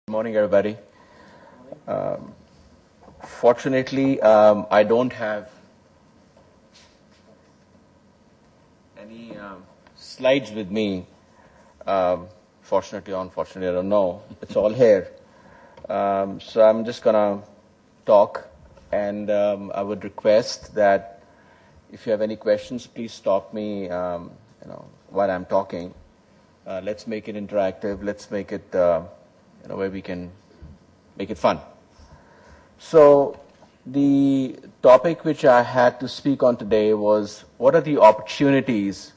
Good morning, everybody. Fortunately, I don't have any slides with me. Fortunately or unfortunately, I don't know. It's all here. So I'm just going to talk, and I would request that if you have any questions, please stop me while I'm talking. Let's make it interactive. Let's make it where we can make it fun. So the topic which I had to speak on today was, what are the opportunities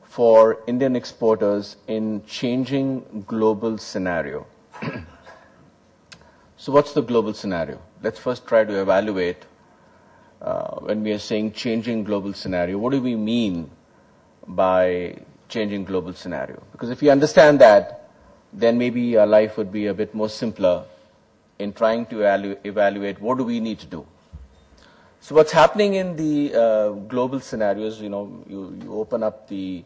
for Indian exporters in changing global scenario? So what's the global scenario? Let's first try to evaluate when we are saying changing global scenario, what do we mean by changing global scenario? Because if you understand that, then maybe our life would be a bit more simpler in trying to evaluate what do we need to do. So what's happening in the global scenarios, you open up the,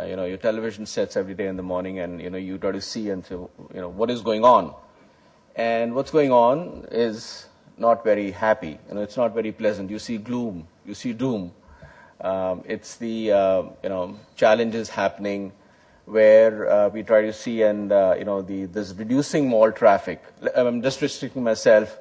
your television sets every day in the morning, and, you try to see and say, what is going on. And what's going on is not very happy. It's not very pleasant. You see gloom, you see doom. It's the, challenges happening where we try to see, and this reducing mall traffic. I'm just restricting myself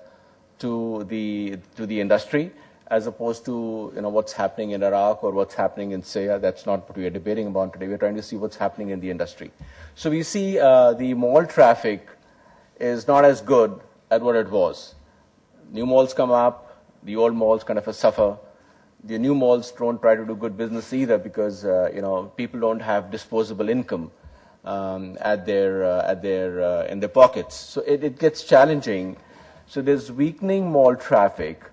to the industry, as opposed to what's happening in Iraq or what's happening in Syria. That's not what we are debating about today. We're trying to see what's happening in the industry. So we see the mall traffic is not as good as what it was. New malls come up, the old malls kind of suffer. The new malls don't try to do good business either, because people don't have disposable income in their pockets. So it gets challenging. So there's weakening mall traffic.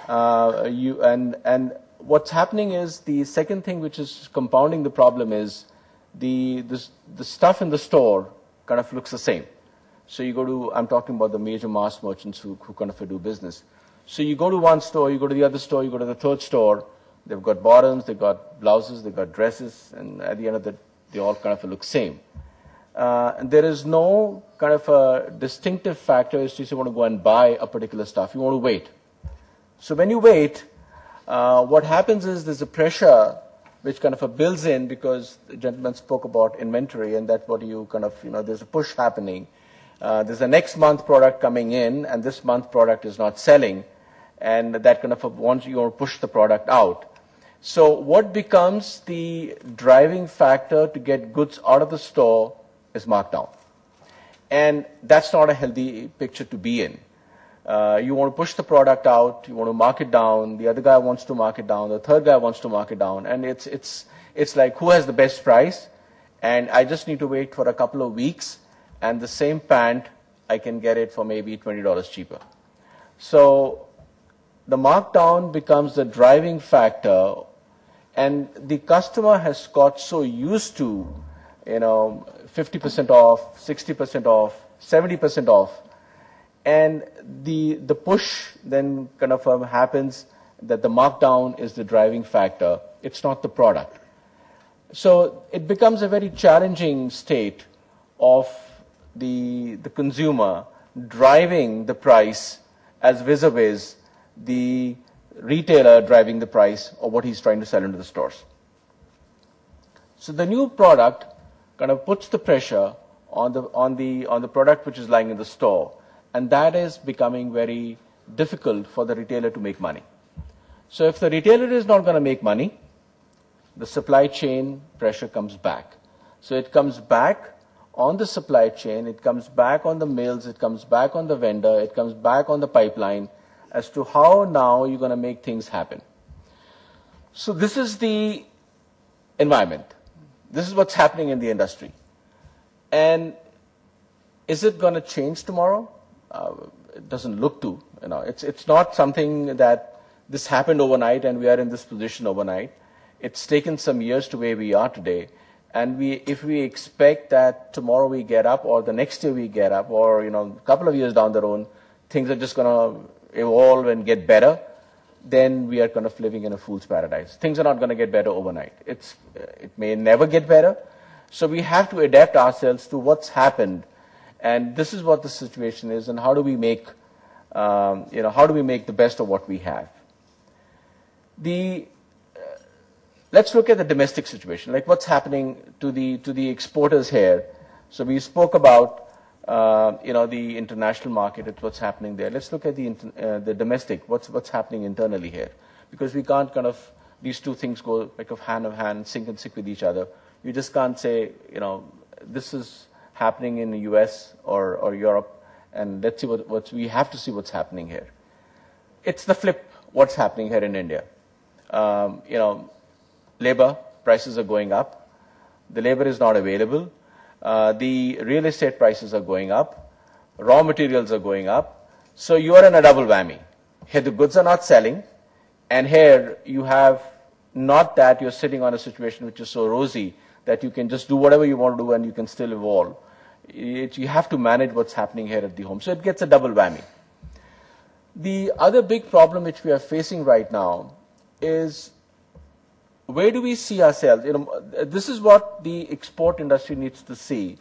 And what's happening is, the second thing which is compounding the problem is the stuff in the store kind of looks the same. So you go to, I'm talking about the major mass merchants who kind of do business. So you go to one store, you go to the other store, you go to the third store, they've got bottoms, they've got blouses, they've got dresses, and at the end of they all kind of look same. And there is no kind of a distinctive factor as to if you want to go and buy a particular stuff. You want to wait. So when you wait, what happens is there's a pressure which kind of builds in, because the gentleman spoke about inventory, and that's what you kind of, there's a push happening. There's a next month product coming in, and this month product is not selling. And that kind of wants you to push the product out. So what becomes the driving factor to get goods out of the store is markdown. And that's not a healthy picture to be in. You want to push the product out, you want to mark it down, the other guy wants to mark it down, the third guy wants to mark it down, and it's like, who has the best price? And I just need to wait for a couple of weeks, and the same pant, I can get it for maybe $20 cheaper. So the markdown becomes the driving factor, and the customer has got so used to, 50% off, 60% off, 70% off, and the push then kind of happens that the markdown is the driving factor. It's not the product. So it becomes a very challenging state of the consumer driving the price as vis-a-vis the retailer driving the price of what he's trying to sell into the stores. So the new product kind of puts the pressure on the product which is lying in the store, and that is becoming very difficult for the retailer to make money. So if the retailer is not going to make money, the supply chain pressure comes back. So it comes back on the supply chain, it comes back on the mills, it comes back on the vendor, it comes back on the pipeline, as to how now you're going to make things happen. So this is the environment. This is what's happening in the industry. And is it going to change tomorrow? It doesn't look to. It's not something that this happened overnight and we are in this position overnight. It's taken some years to where we are today. And if we expect that tomorrow we get up, or the next year we get up, or a couple of years down the road, things are just going to evolve and get better, then we are kind of living in a fool's paradise. Things are not going to get better overnight. It may never get better. So we have to adapt ourselves to what's happened And this is what the situation is, and how do we make, how do we make the best of what we have? Let's look at the domestic situation, like what's happening to the exporters here. So we spoke about, the international market, it's what's happening there. Let's look at the domestic, what's happening internally here, because we can't these two things go like hand of hand, sink and sick with each other. You just can't say, this is happening in the US or Europe, and let's see we have to see what's happening here. It's the flip, what's happening here in India. Labor prices are going up. The labor is not available. The real estate prices are going up. Raw materials are going up. So you are in a double whammy. Here the goods are not selling, and here you have not that you're sitting on a situation which is so rosy that you can just do whatever you want to do and you can still evolve. You have to manage what's happening here at the home. So it gets a double whammy. The other big problem which we are facing right now is, where do we see ourselves? This is what the export industry needs to see.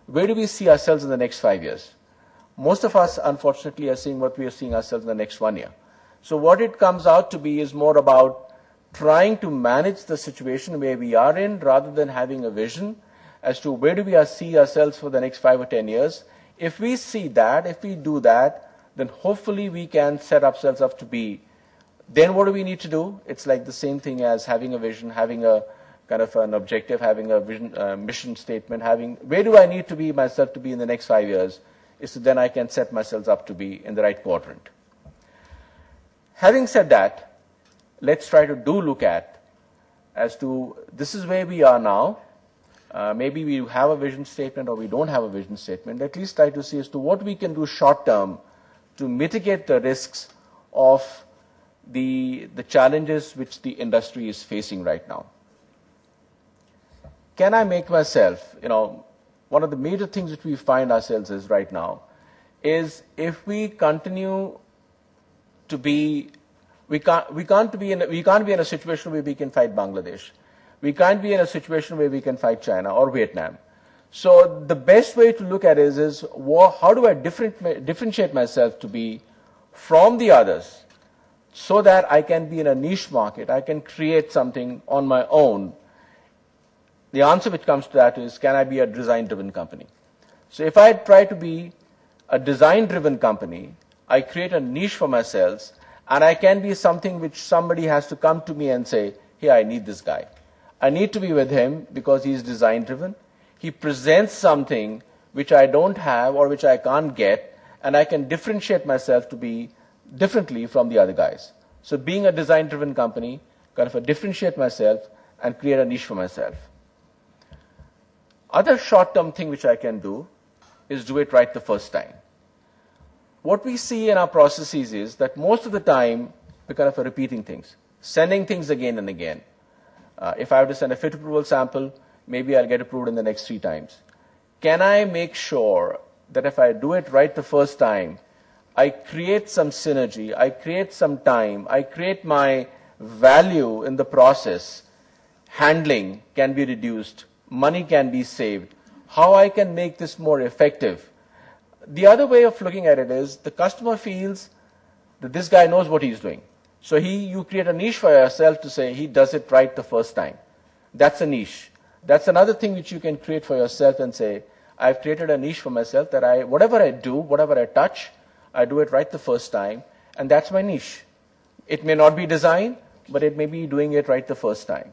Where do we see ourselves in the next 5 years? Most of us, unfortunately, are seeing what we are seeing ourselves in the next 1 year. So what it comes out to be is more about trying to manage the situation where we are in, rather than having a vision as to where do we see ourselves for the next 5 or 10 years. If we see that, if we do that, then hopefully we can set ourselves up to be. Then what do we need to do? It's like the same thing as having a vision, having a kind of an objective, having a vision, mission statement, where do I need to be myself to be in the next 5 years, is so then I can set myself up to be in the right quadrant. Having said that, let's try to look at as to this is where we are now. Maybe we have a vision statement or we don't have a vision statement. At least try to see as to what we can do short term to mitigate the risks of the challenges which the industry is facing right now. Can I make myself, one of the major things which we find ourselves is right now is, if we continue to be, we can't be in a situation where we can fight Bangladesh. We can't be in a situation where we can fight China or Vietnam. So the best way to look at it is how do I differentiate myself to be from the others, so that I can be in a niche market, I can create something on my own. The answer which comes to that is, can I be a design-driven company? So if I try to be a design-driven company, I create a niche for myself, and I can be something which somebody has to come to me and say, hey, I need this guy. I need to be with him because he is design-driven. He presents something which I don't have or which I can't get, and I can differentiate myself to be differently from the other guys. So being a design-driven company, differentiate myself and create a niche for myself. Other short-term thing which I can do is do it right the first time. What we see in our processes is that most of the time we're repeating things, sending things again and again. If I have to send a fit approval sample, maybe I'll get approved in the next 3 times. Can I make sure that if I do it right the first time, I create some synergy, I create some time, I create my value in the process, handling can be reduced, money can be saved, how I can make this more effective. The other way of looking at it is, the customer feels that this guy knows what he's doing. So you create a niche for yourself to say he does it right the first time. That's a niche. That's another thing which you can create for yourself and say, I've created a niche for myself that whatever I do, whatever I touch, I do it right the first time, and that's my niche. It may not be design, but it may be doing it right the first time.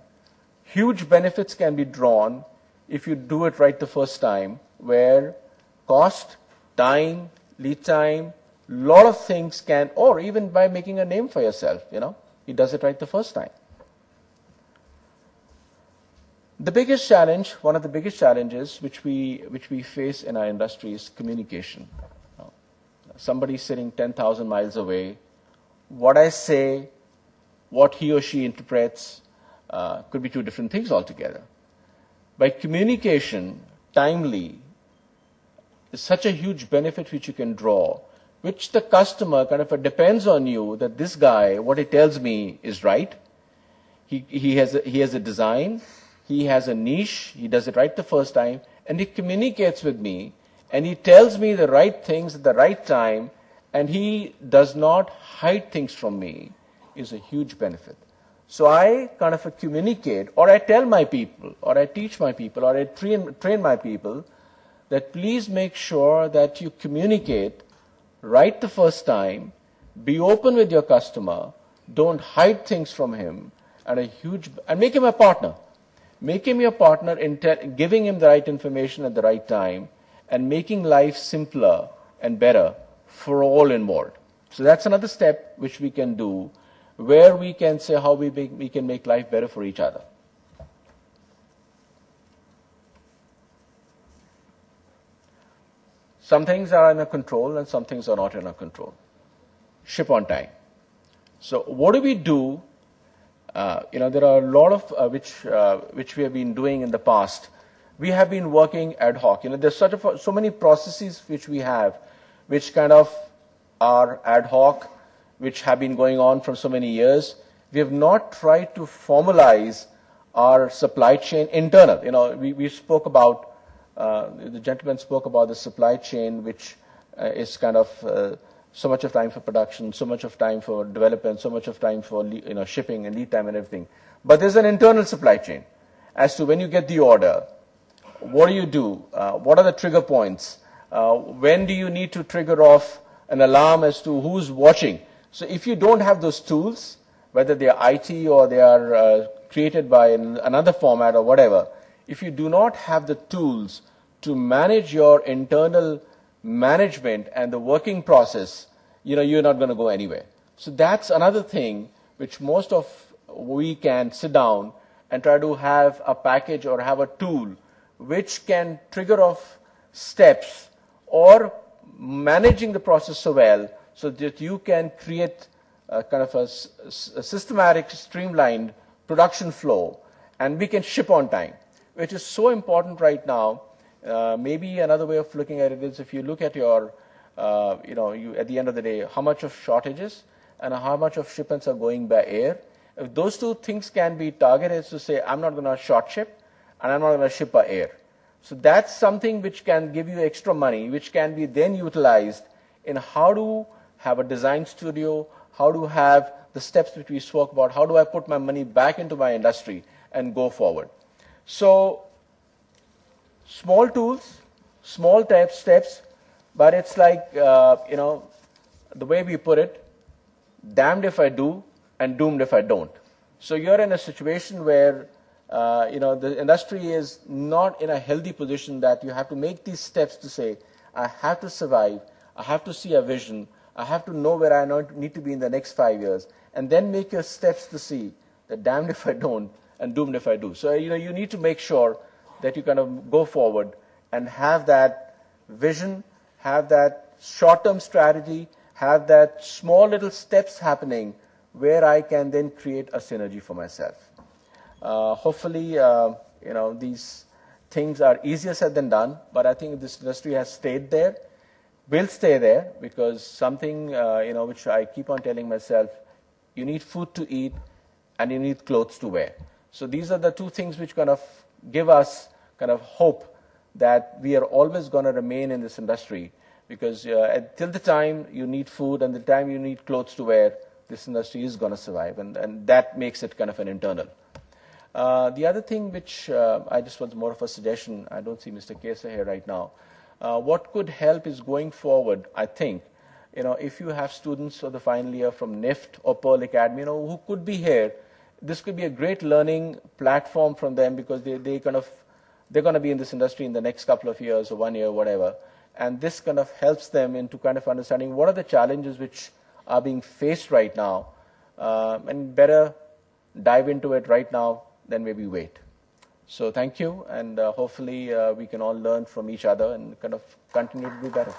Huge benefits can be drawn if you do it right the first time, where cost, time, lead time, lot of things can, or even by making a name for yourself, he does it right the first time. The biggest challenge, one of the biggest challenges which we face in our industry is communication. Somebody sitting 10,000 miles away, what I say, what he or she interprets, could be 2 different things altogether. By communication, timely, is such a huge benefit which you can draw, which the customer depends on you that this guy, what he tells me is right. He has a design, he has a niche, he does it right the first time, and he communicates with me and he tells me the right things at the right time, and he does not hide things from me, is a huge benefit. So I kind of communicate, or I tell my people, or I teach my people, or I train my people that please make sure that you communicate right the first time, be open with your customer, don't hide things from him, and make him a partner. Make him your partner in giving him the right information at the right time and making life simpler and better for all involved. So that's another step which we can do, where we can say how we can make life better for each other. Some things are in our control and some things are not in our control. Ship on time. So what do we do? There are a lot of which we have been doing in the past. We have been working ad hoc. There's so many processes which we have, which kind of are ad hoc, which have been going on for so many years. We have not tried to formalize our supply chain internal. We spoke about, the gentleman spoke about the supply chain, which is kind of so much of time for production, so much of time for development, so much of time for shipping and lead time and everything. But there's an internal supply chain as to when you get the order, what do you do? What are the trigger points? When do you need to trigger off an alarm as to who's watching? So if you don't have those tools, whether they are IT or they are created by another format or whatever, if you do not have the tools to manage your internal management and the working process, you're not going to go anywhere. So that's another thing which most of we can sit down and try to have a package or have a tool which can trigger off steps or managing the process so well so that you can create a kind of a systematic, streamlined production flow, and we can ship on time, which is so important right now. Maybe another way of looking at it is if you look at your, at the end of the day, how much of shortages and how much of shipments are going by air. If those two things can be targeted to say, I'm not going to short ship and I'm not going to ship by air. So that's something which can give you extra money, which can be then utilized in how to have a design studio, how to have the steps which we spoke about, how do I put my money back into my industry and go forward. So small tools, small type steps, but it's like, the way we put it, damned if I do and doomed if I don't. So you're in a situation where, the industry is not in a healthy position that you have to make these steps to say, I have to survive, I have to see a vision, I have to know where I need to be in the next 5 years, and then make your steps to see that damned if I don't and doomed if I do. So, you need to make sure that you kind of go forward and have that vision, have that short-term strategy, have that small little steps happening where I can then create a synergy for myself. Hopefully, these things are easier said than done, but I think this industry has stayed there, will stay there, because something, which I keep on telling myself, you need food to eat and you need clothes to wear. So these are the two things which kind of give us kind of hope that we are always going to remain in this industry, because till the time you need food and the time you need clothes to wear, this industry is going to survive, and that makes it kind of an internal. The other thing which I just want more of a suggestion, I don't see Mr. Kesa here right now. What could help is going forward, I think, if you have students of the final year from NIFT or Pearl Academy, who could be here, this could be a great learning platform from them, because they're going to be in this industry in the next couple of years or 1 year, whatever. And this kind of helps them into kind of understanding what are the challenges which are being faced right now, and better dive into it right now than maybe wait. So thank you, and hopefully we can all learn from each other and kind of continue to do better.